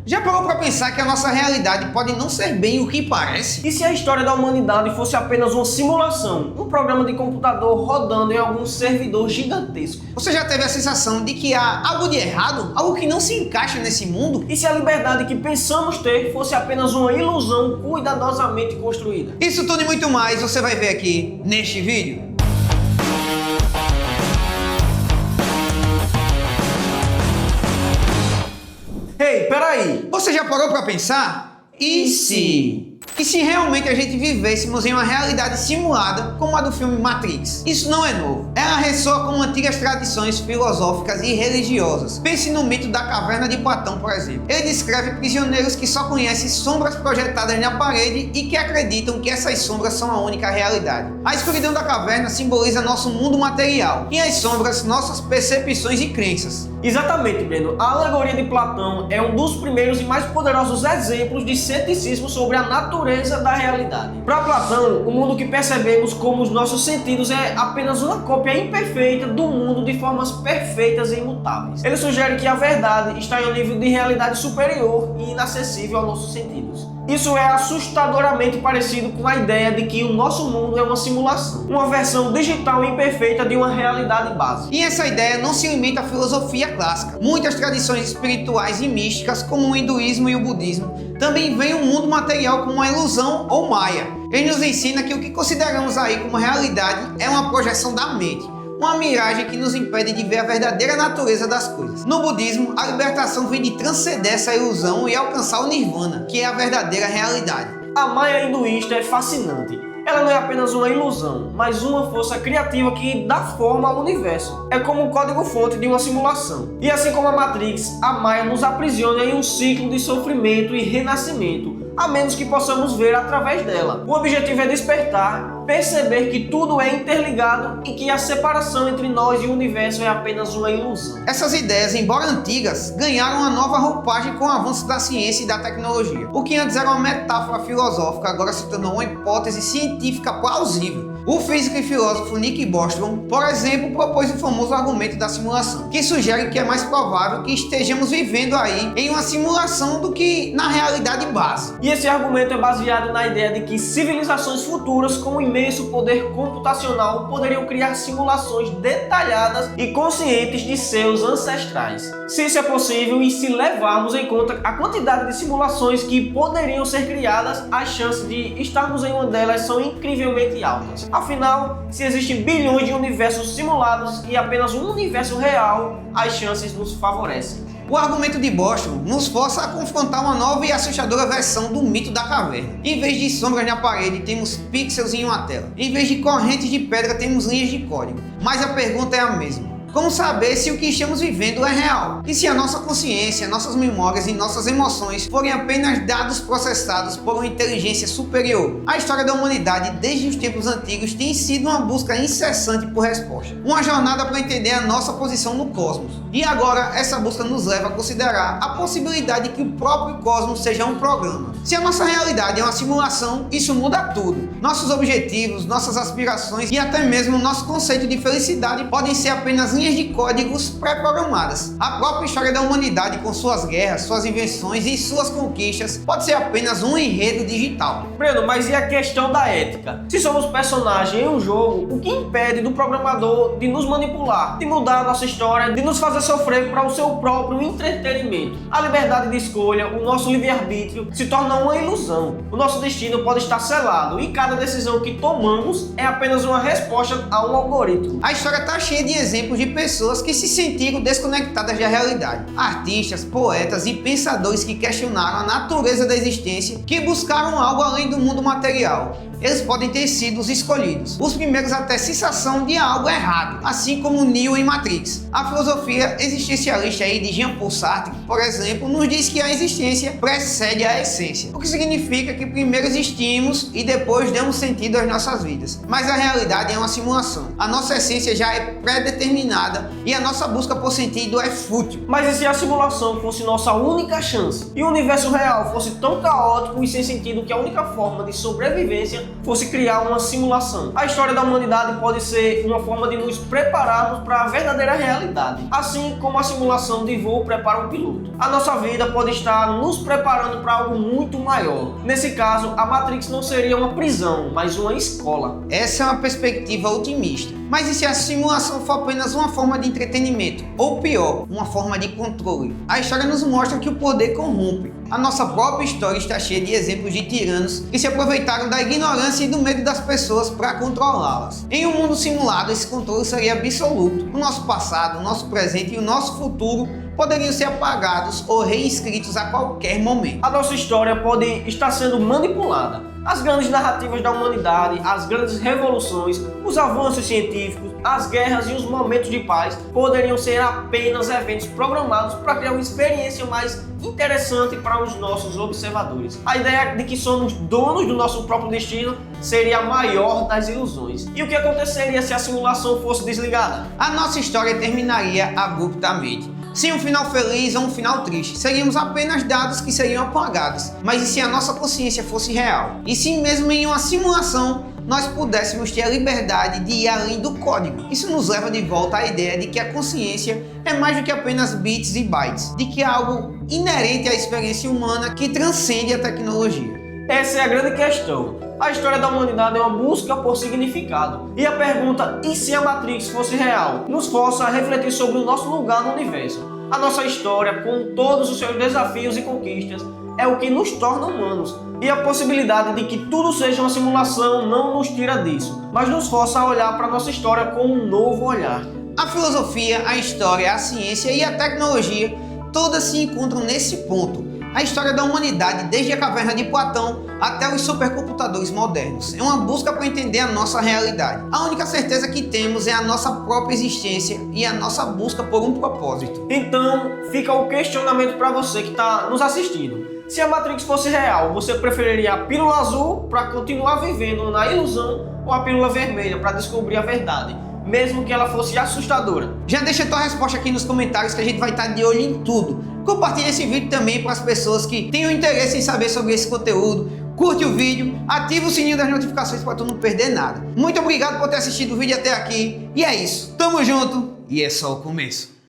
Já parou para pensar que a nossa realidade pode não ser bem o que parece? E se a história da humanidade fosse apenas uma simulação, um programa de computador rodando em algum servidor gigantesco? Você já teve a sensação de que há algo de errado, algo que não se encaixa nesse mundo? E se a liberdade que pensamos ter fosse apenas uma ilusão cuidadosamente construída? Isso tudo e muito mais você vai ver aqui neste vídeo. Ei, peraí! Você já parou para pensar? E se? E se realmente a gente vivêssemos em uma realidade simulada como a do filme Matrix? Isso não é novo. Ela ressoa com antigas tradições filosóficas e religiosas. Pense no mito da caverna de Platão, por exemplo. Ele descreve prisioneiros que só conhecem sombras projetadas na parede e que acreditam que essas sombras são a única realidade. A escuridão da caverna simboliza nosso mundo material e as sombras nossas percepções e crenças. Exatamente, Breno. A alegoria de Platão é um dos primeiros e mais poderosos exemplos de ceticismo sobre a natureza da realidade. Para Platão, o mundo que percebemos como os nossos sentidos é apenas uma cópia imperfeita do mundo de formas perfeitas e imutáveis. Ele sugere que a verdade está em um nível de realidade superior e inacessível aos nossos sentidos. Isso é assustadoramente parecido com a ideia de que o nosso mundo é uma simulação, uma versão digital e imperfeita de uma realidade básica. E essa ideia não se limita à filosofia clássica. Muitas tradições espirituais e místicas, como o hinduísmo e o budismo, também veem o mundo material como uma ilusão ou maia. Ele nos ensina que o que consideramos aí como realidade é uma projeção da mente, uma miragem que nos impede de ver a verdadeira natureza das coisas. No budismo, a libertação vem de transcender essa ilusão e alcançar o nirvana, que é a verdadeira realidade. A Maia hinduísta é fascinante. Ela não é apenas uma ilusão, mas uma força criativa que dá forma ao universo. É como um código-fonte de uma simulação. E assim como a Matrix, a Maia nos aprisiona em um ciclo de sofrimento e renascimento, a menos que possamos ver através dela. O objetivo é despertar, perceber que tudo é interligado e que a separação entre nós e o universo é apenas uma ilusão. Essas ideias, embora antigas, ganharam uma nova roupagem com o avanço da ciência e da tecnologia. O que antes era uma metáfora filosófica agora se tornou uma hipótese científica plausível. O físico e filósofo Nick Bostrom, por exemplo, propôs o famoso argumento da simulação, que sugere que é mais provável que estejamos vivendo aí em uma simulação do que na realidade base. E esse argumento é baseado na ideia de que civilizações futuras com um imenso poder computacional poderiam criar simulações detalhadas e conscientes de seus ancestrais. Se isso é possível e se levarmos em conta a quantidade de simulações que poderiam ser criadas, as chances de estarmos em uma delas são incrivelmente altas. Afinal, se existem bilhões de universos simulados e apenas um universo real, as chances nos favorecem. O argumento de Bostrom nos força a confrontar uma nova e assustadora versão do mito da caverna. Em vez de sombras na parede, temos pixels em uma tela. Em vez de correntes de pedra, temos linhas de código. Mas a pergunta é a mesma. Como saber se o que estamos vivendo é real? E se a nossa consciência, nossas memórias e nossas emoções forem apenas dados processados por uma inteligência superior? A história da humanidade, desde os tempos antigos, tem sido uma busca incessante por resposta. Uma jornada para entender a nossa posição no cosmos. E agora, essa busca nos leva a considerar a possibilidade de que o próprio cosmos seja um programa. Se a nossa realidade é uma simulação, isso muda tudo. Nossos objetivos, nossas aspirações e até mesmo nosso conceito de felicidade podem ser apenas linhas de códigos pré-programadas. A própria história da humanidade, com suas guerras, suas invenções e suas conquistas, pode ser apenas um enredo digital. Breno, mas e a questão da ética? Se somos personagens em um jogo, o que impede do programador de nos manipular, de mudar a nossa história, de nos fazer sofrer para o seu próprio entretenimento? A liberdade de escolha, o nosso livre-arbítrio, se torna uma ilusão. O nosso destino pode estar selado e cada decisão que tomamos é apenas uma resposta a um algoritmo. A história está cheia de exemplos de pessoas que se sentiram desconectadas da realidade. Artistas, poetas e pensadores que questionaram a natureza da existência, que buscaram algo além do mundo material. Eles podem ter sido os escolhidos, os primeiros a ter sensação de algo errado, assim como Neo em Matrix. A filosofia existencialista aí de Jean-Paul Sartre, por exemplo, nos diz que a existência precede a essência, o que significa que primeiro existimos e depois damos sentido às nossas vidas. Mas a realidade é uma simulação. A nossa essência já é pré-determinada e a nossa busca por sentido é fútil. Mas e se a simulação fosse nossa única chance? E o universo real fosse tão caótico e sem sentido que a única forma de sobrevivência fosse criar uma simulação. A história da humanidade pode ser uma forma de nos prepararmos para a verdadeira realidade, assim como a simulação de voo prepara um piloto. A nossa vida pode estar nos preparando para algo muito maior. Nesse caso, a Matrix não seria uma prisão, mas uma escola. Essa é uma perspectiva otimista. Mas e se a simulação for apenas uma forma de entretenimento? Ou pior, uma forma de controle? A história nos mostra que o poder corrompe. A nossa própria história está cheia de exemplos de tiranos que se aproveitaram da ignorância e do medo das pessoas para controlá-las. Em um mundo simulado, esse controle seria absoluto. O nosso passado, o nosso presente e o nosso futuro poderiam ser apagados ou reescritos a qualquer momento. A nossa história pode estar sendo manipulada. As grandes narrativas da humanidade, as grandes revoluções, os avanços científicos, as guerras e os momentos de paz poderiam ser apenas eventos programados para criar uma experiência mais interessante para os nossos observadores. A ideia de que somos donos do nosso próprio destino seria a maior das ilusões. E o que aconteceria se a simulação fosse desligada? A nossa história terminaria abruptamente. Sem um final feliz ou um final triste, seríamos apenas dados que seriam apagados. Mas e se a nossa consciência fosse real? E se mesmo em uma simulação nós pudéssemos ter a liberdade de ir além do código? Isso nos leva de volta à ideia de que a consciência é mais do que apenas bits e bytes, de que é algo inerente à experiência humana que transcende a tecnologia. Essa é a grande questão. A história da humanidade é uma busca por significado. E a pergunta, e se a Matrix fosse real, nos força a refletir sobre o nosso lugar no universo. A nossa história, com todos os seus desafios e conquistas, é o que nos torna humanos. E a possibilidade de que tudo seja uma simulação não nos tira disso, mas nos força a olhar para a nossa história com um novo olhar. A filosofia, a história, a ciência e a tecnologia todas se encontram nesse ponto. A história da humanidade, desde a caverna de Platão até os supercomputadores modernos, é uma busca para entender a nossa realidade. A única certeza que temos é a nossa própria existência e a nossa busca por um propósito. Então, fica o questionamento para você que está nos assistindo. Se a Matrix fosse real, você preferiria a pílula azul para continuar vivendo na ilusão ou a pílula vermelha para descobrir a verdade, mesmo que ela fosse assustadora? Já deixa tua resposta aqui nos comentários que a gente vai estar de olho em tudo. Compartilhe esse vídeo também para as pessoas que tenham interesse em saber sobre esse conteúdo. Curte o vídeo, ativa o sininho das notificações para tu não perder nada. Muito obrigado por ter assistido o vídeo até aqui. E é isso, tamo junto e é só o começo.